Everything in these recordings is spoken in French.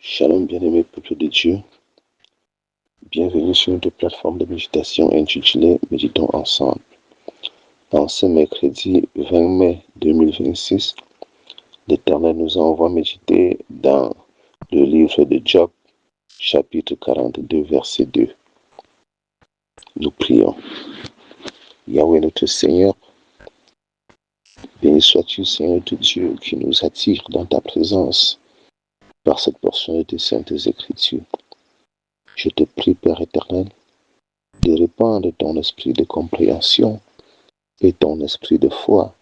Shalom bien-aimé peuple de Dieu, bienvenue sur notre plateforme de méditation intitulée Méditons ensemble. En ce mercredi 20 mai 2026, l'Éternel nous envoie méditer dans le livre de Job, chapitre 42, verset 2. Nous prions. Yahweh notre Seigneur, béni sois-tu Seigneur notre Dieu qui nous attire dans ta présence par cette portion de tes saintes écritures. Je te prie Père éternel de répandre ton esprit de compréhension et ton esprit de foi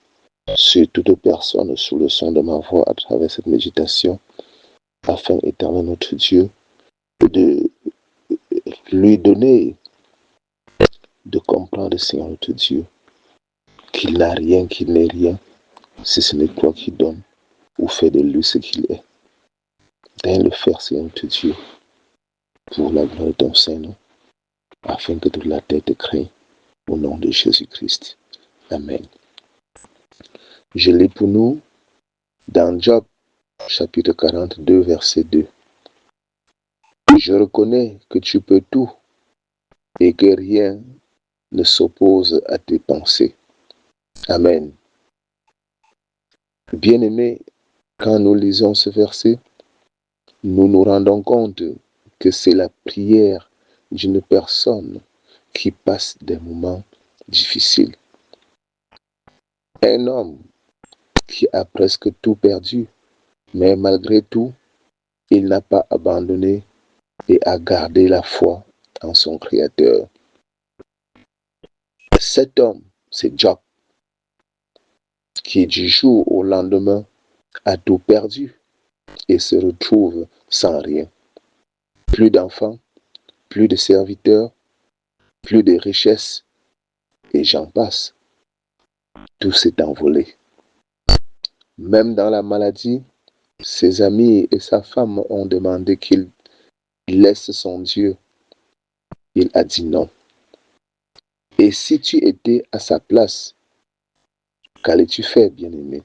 sur toute personne sous le son de ma voix à travers cette méditation, afin, éternel notre Dieu, de lui donner de comprendre, Seigneur notre Dieu, qu'il n'a rien, qu'il n'est rien, si ce n'est toi qui donnes ou fais de lui ce qu'il est. Viens le faire, Seigneur notre Dieu, pour la gloire de ton Saint-Nom, afin que toute la terre te craigne, au nom de Jésus-Christ. Amen. Je lis pour nous dans Job, chapitre 42, verset 2. Je reconnais que tu peux tout et que rien ne s'oppose à tes pensées. Amen. Bien-aimés, quand nous lisons ce verset, nous nous rendons compte que c'est la prière d'une personne qui passe des moments difficiles. Un homme qui a presque tout perdu, mais malgré tout, il n'a pas abandonné et a gardé la foi en son Créateur. Cet homme, c'est Job, qui du jour au lendemain a tout perdu et se retrouve sans rien. Plus d'enfants, plus de serviteurs, plus de richesses, et j'en passe. Tout s'est envolé. Même dans la maladie, ses amis et sa femme ont demandé qu'il laisse son Dieu. Il a dit non. Et si tu étais à sa place, qu'allais-tu faire, bien-aimé?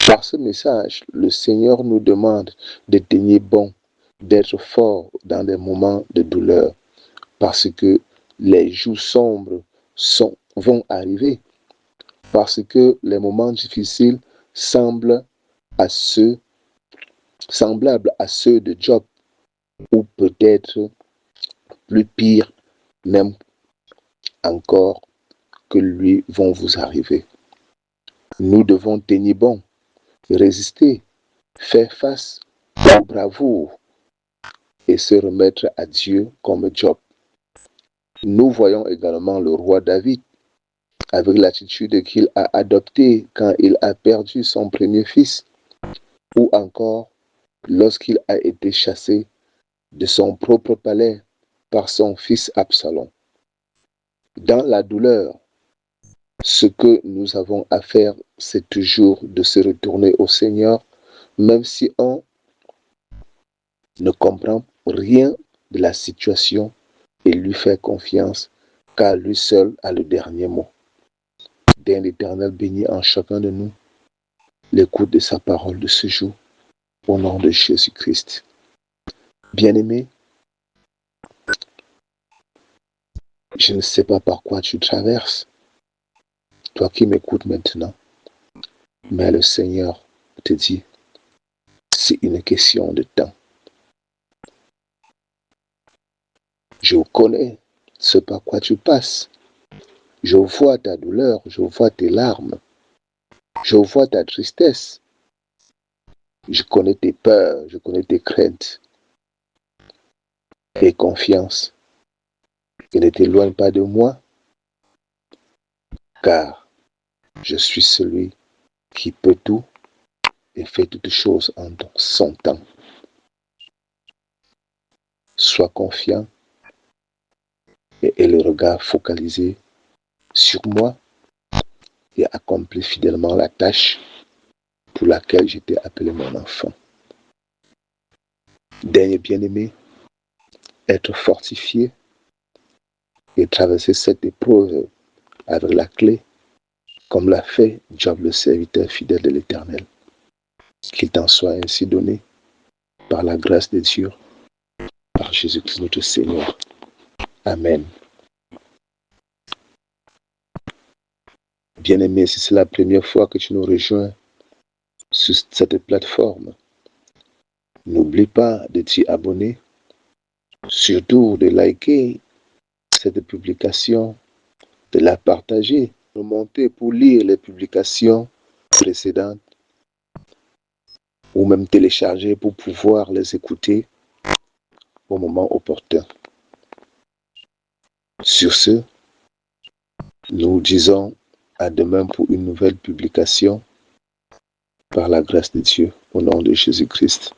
Par ce message, le Seigneur nous demande de tenir bon, d'être fort dans des moments de douleur, parce que les jours sombres vont arriver, parce que les moments difficiles semblables à ceux de Job, ou peut-être plus pire même encore que lui, vont vous arriver. Nous devons tenir bon, résister, faire face au bravoure et se remettre à Dieu comme Job. Nous voyons également le roi David avec l'attitude qu'il a adoptée quand il a perdu son premier fils, ou encore lorsqu'il a été chassé de son propre palais par son fils Absalom. Dans la douleur, ce que nous avons à faire, c'est toujours de se retourner au Seigneur, même si on ne comprend rien de la situation, et lui faire confiance, car lui seul a le dernier mot. D'un l'Éternel béni en chacun de nous l'écoute de sa parole de ce jour, au nom de Jésus-Christ. Bien-aimé, je ne sais pas par quoi tu traverses, toi qui m'écoutes maintenant, mais le Seigneur te dit, c'est une question de temps. Je connais ce par quoi tu passes. Je vois ta douleur, je vois tes larmes, je vois ta tristesse. Je connais tes peurs, je connais tes craintes. Aie confiance et ne t'éloigne pas de moi, car je suis celui qui peut tout et fait toutes choses en son temps. Sois confiant et aie le regard focalisé sur moi et accomplis fidèlement la tâche pour laquelle je t'ai appelé mon enfant. Daigne, bien-aimé, être fortifié et traverser cette épreuve avec la clé, comme l'a fait Job, le serviteur fidèle de l'Éternel. Qu'il t'en soit ainsi donné par la grâce de Dieu, par Jésus-Christ notre Seigneur. Amen. Bien-aimé, si c'est la première fois que tu nous rejoins sur cette plateforme, n'oublie pas de t'y abonner, surtout de liker cette publication, de la partager, de monter pour lire les publications précédentes ou même télécharger pour pouvoir les écouter au moment opportun. Sur ce, nous disons à demain pour une nouvelle publication par la grâce de Dieu, au nom de Jésus-Christ.